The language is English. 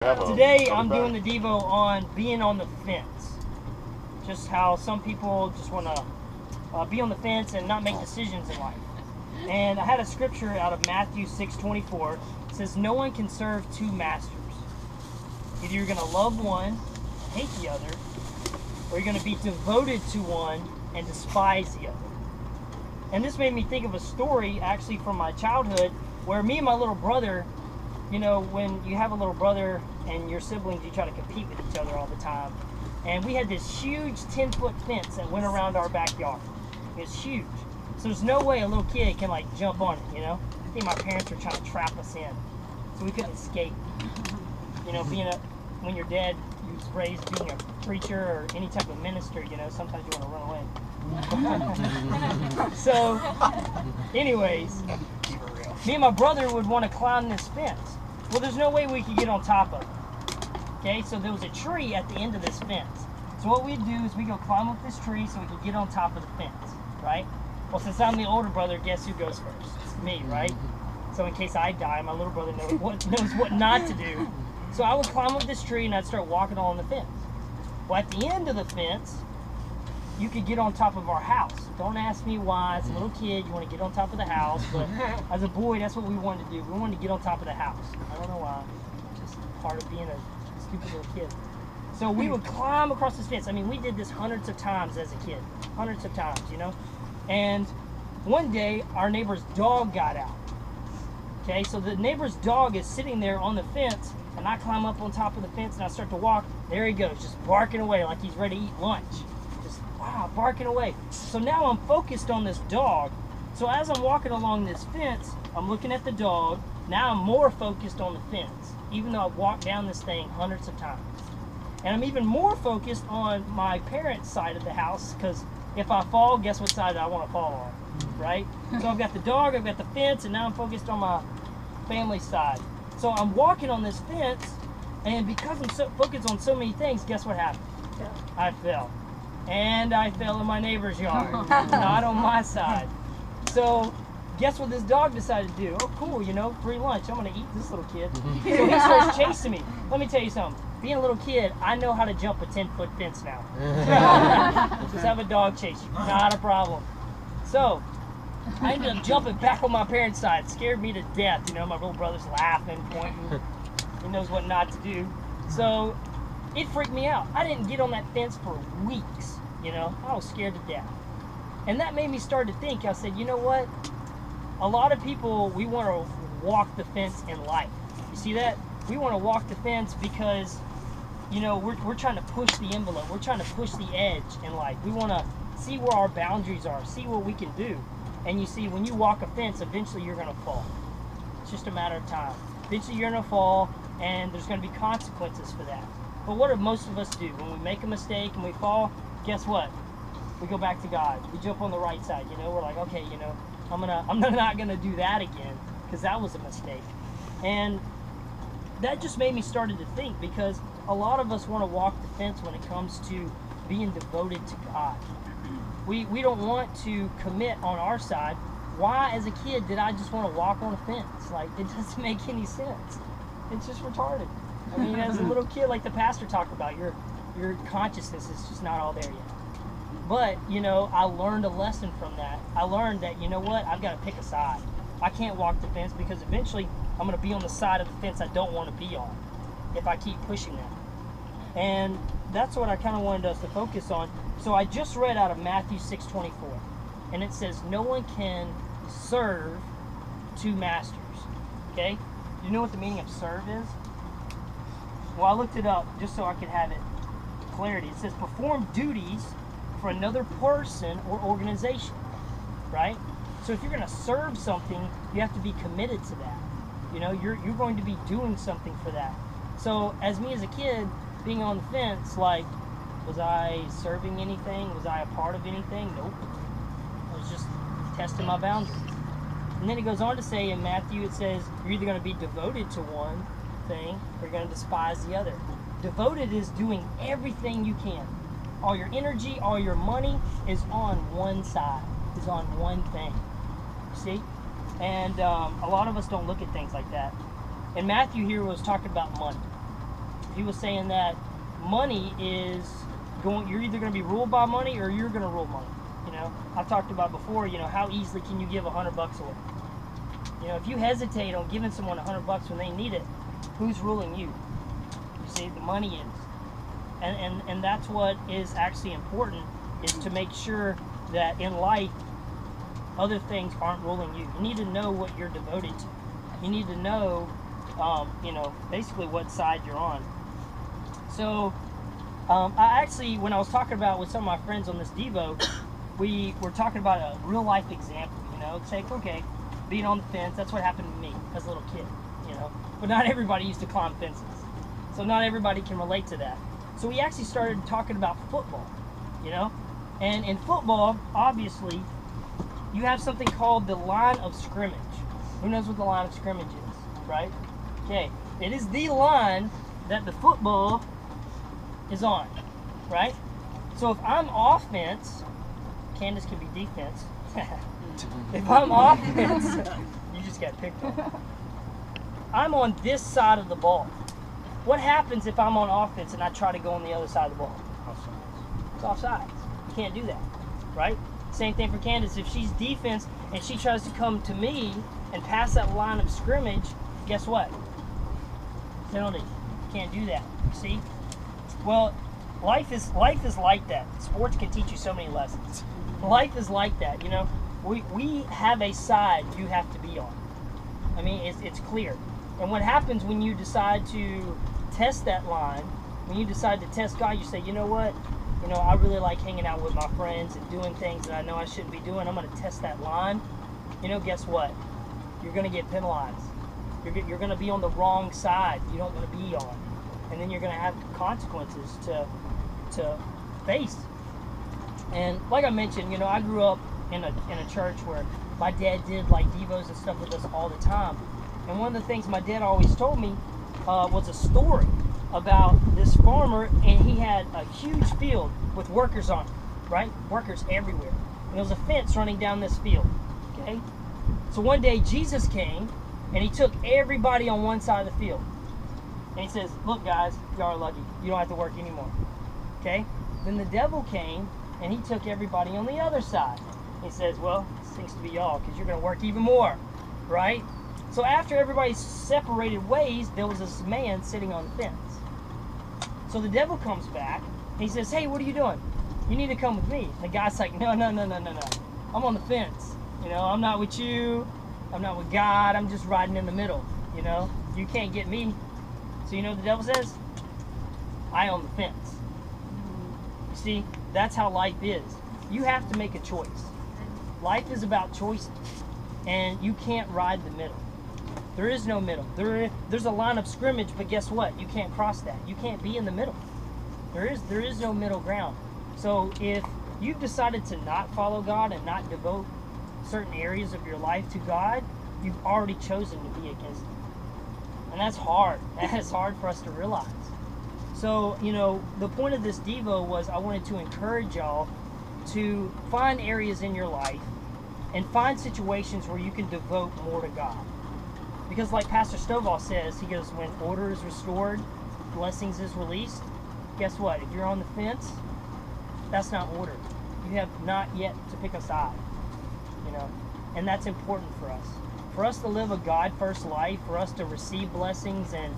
Today I'm doing the Devo on being on the fence. Just how some people just want to be on the fence and not make decisions in life. And I had a scripture out of Matthew 6:24. It says, no one can serve two masters. Either you're going to love one, hate the other, or you're going to be devoted to one and despise the other. And this made me think of a story actually from my childhood where me and my little brother, you know, when you have a little brother and your siblings, you try to compete with each other all the time. And we had this huge 10-foot fence that went around our backyard. It was huge. So there's no way a little kid can like jump on it, you know? I think my parents were trying to trap us in so we couldn't escape. You know, when you're dead, you was raised being a preacher or any type of minister, you know, sometimes you want to run away. So, anyways, me and my brother would want to climb this fence. Well, there's no way we could get on top of it. Okay, so there was a tree at the end of this fence. So what we'd do is we go climb up this tree so we could get on top of the fence, right? Well, since I'm the older brother, guess who goes first? It's me, right? So in case I die, my little brother knows what not to do. So I would climb up this tree and I'd start walking along the fence. Well, at the end of the fence, you could get on top of our house. Don't ask me why. As a little kid, you want to get on top of the house, but as a boy, that's what we wanted to do. We wanted to get on top of the house. I don't know why. Just part of being a stupid little kid. So we would climb across this fence. I mean, we did this hundreds of times as a kid. Hundreds of times, you know? And one day, our neighbor's dog got out. Okay, so the neighbor's dog is sitting there on the fence, and I climb up on top of the fence and I start to walk. There he goes, just barking away like he's ready to eat lunch. Wow, barking away. So now I'm focused on this dog. So as I'm walking along this fence, I'm looking at the dog. Now I'm more focused on the fence, even though I've walked down this thing hundreds of times. And I'm even more focused on my parents' side of the house, because if I fall, guess what side I want to fall on, right? So I've got the dog, I've got the fence, and now I'm focused on my family side. So I'm walking on this fence, and because I'm so focused on so many things, guess what happened? I fell. And I fell in my neighbor's yard, not on my side. So guess what this dog decided to do? Oh, cool, you know, free lunch. I'm going to eat this little kid. So he starts chasing me. Let me tell you something. Being a little kid, I know how to jump a 10-foot fence now. Just have a dog chase you. Not a problem. So I ended up jumping back on my parents' side. It scared me to death. You know, my little brother's laughing, pointing. He knows what not to do. So it freaked me out. I didn't get on that fence for weeks, you know. I was scared to death. And that made me start to think. I said, you know what? A lot of people, we want to walk the fence in life. You see that? We want to walk the fence because, you know, we're trying to push the envelope. We're trying to push the edge in life. We want to see where our boundaries are, see what we can do. And you see, when you walk a fence, eventually you're going to fall. It's just a matter of time. Eventually you're going to fall, and there's going to be consequences for that. But what do most of us do? When we make a mistake and we fall, guess what? We go back to God. We jump on the right side, you know? We're like, okay, you know, I'm not gonna do that again, because that was a mistake. And that just made me started to think, because a lot of us want to walk the fence when it comes to being devoted to God. We don't want to commit on our side. Why, as a kid, did I just want to walk on a fence? Like, it doesn't make any sense. It's just retarded. I mean, as a little kid, like the pastor talked about, your consciousness is just not all there yet. But, you know, I learned a lesson from that. I learned that, you know what, I've got to pick a side. I can't walk the fence, because eventually I'm going to be on the side of the fence I don't want to be on if I keep pushing that. And that's what I kind of wanted us to focus on. So I just read out of Matthew 6:24, and it says, no one can serve two masters. Okay? You know what the meaning of serve is? Well, I looked it up just so I could have it clarity. It says perform duties for another person or organization, right? So if you're going to serve something, you have to be committed to that. You know, you're going to be doing something for that. So as me as a kid, being on the fence, like, was I serving anything? Was I a part of anything? Nope. I was just testing my boundaries. And then it goes on to say in Matthew, it says, you're either going to be devoted to one thing or you're going to despise the other. Devoted is doing everything you can. All your energy, all your money is on one side, is on one thing. See? And a lot of us don't look at things like that. And Matthew here was talking about money. he was saying that money is you're either going to be ruled by money or you're going to rule money. You know, I've talked about before, you know, how easily can you give $100 away? You know, if you hesitate on giving someone $100 when they need it, who's ruling you? You see, the money is. And that's what is actually important, is to make sure that in life, other things aren't ruling you. You need to know what you're devoted to. You need to know, you know, basically what side you're on. So, I actually, when I was talking about with some of my friends on this Devo, we were talking about a real life example, you know. It's like, okay, being on the fence, that's what happened to me as a little kid, you know. But not everybody used to climb fences. So not everybody can relate to that. So we actually started talking about football, you know. And in football, obviously, you have something called the line of scrimmage. Who knows what the line of scrimmage is, right? Okay, it is the line that the football is on, right? So if I'm offense, Candace can be defense. If I'm offense, you just got picked on. I'm on this side of the ball. What happens if I'm on offense and I try to go on the other side of the ball? It's offsides. You can't do that, right? Same thing for Candace. If she's defense and she tries to come to me and pass that line of scrimmage, guess what? Penalty. You can't do that. See? Well, life is like that. Sports can teach you so many lessons. Life is like that. You know, we have a side you have to be on. I mean, it's clear. And what happens when you decide to test that line, when you decide to test God, you say, you know what? You know, I really like hanging out with my friends and doing things that I know I shouldn't be doing. I'm going to test that line. You know, guess what? You're going to get penalized. You're going to be on the wrong side you don't want to be on. And then you're going to have consequences to face. And like I mentioned, you know, I grew up in a church where my dad did like devos and stuff with us all the time. And one of the things my dad always told me was a story about this farmer, and he had a huge field with workers on it, right? Workers everywhere. And there was a fence running down this field, okay? So one day Jesus came, and he took everybody on one side of the field. And he says, look guys, y'all are lucky. You don't have to work anymore, okay? Then the devil came, and he took everybody on the other side. He says, well, this seems to be y'all, because you're going to work even more, right? So after everybody separated ways, there was this man sitting on the fence. So the devil comes back, and he says, hey, what are you doing? You need to come with me. And the guy's like, no. I'm on the fence. You know, I'm not with you. I'm not with God. I'm just riding in the middle. You know, you can't get me. So you know what the devil says? I own the fence. You see, that's how life is. You have to make a choice. Life is about choices. And you can't ride the middle. There is no middle. There's a line of scrimmage, but guess what? You can't cross that. You can't be in the middle. There is no middle ground. So if you've decided to not follow God and not devote certain areas of your life to God, you've already chosen to be against Him. And that's hard. That's hard for us to realize. So, you know, the point of this Devo was I wanted to encourage y'all to find areas in your life and find situations where you can devote more to God. Because like Pastor Stovall says, he goes, when order is restored, blessings is released. Guess what? If you're on the fence, that's not order. You have not yet to pick a side, you know. And that's important for us. For us to live a God-first life, for us to receive blessings and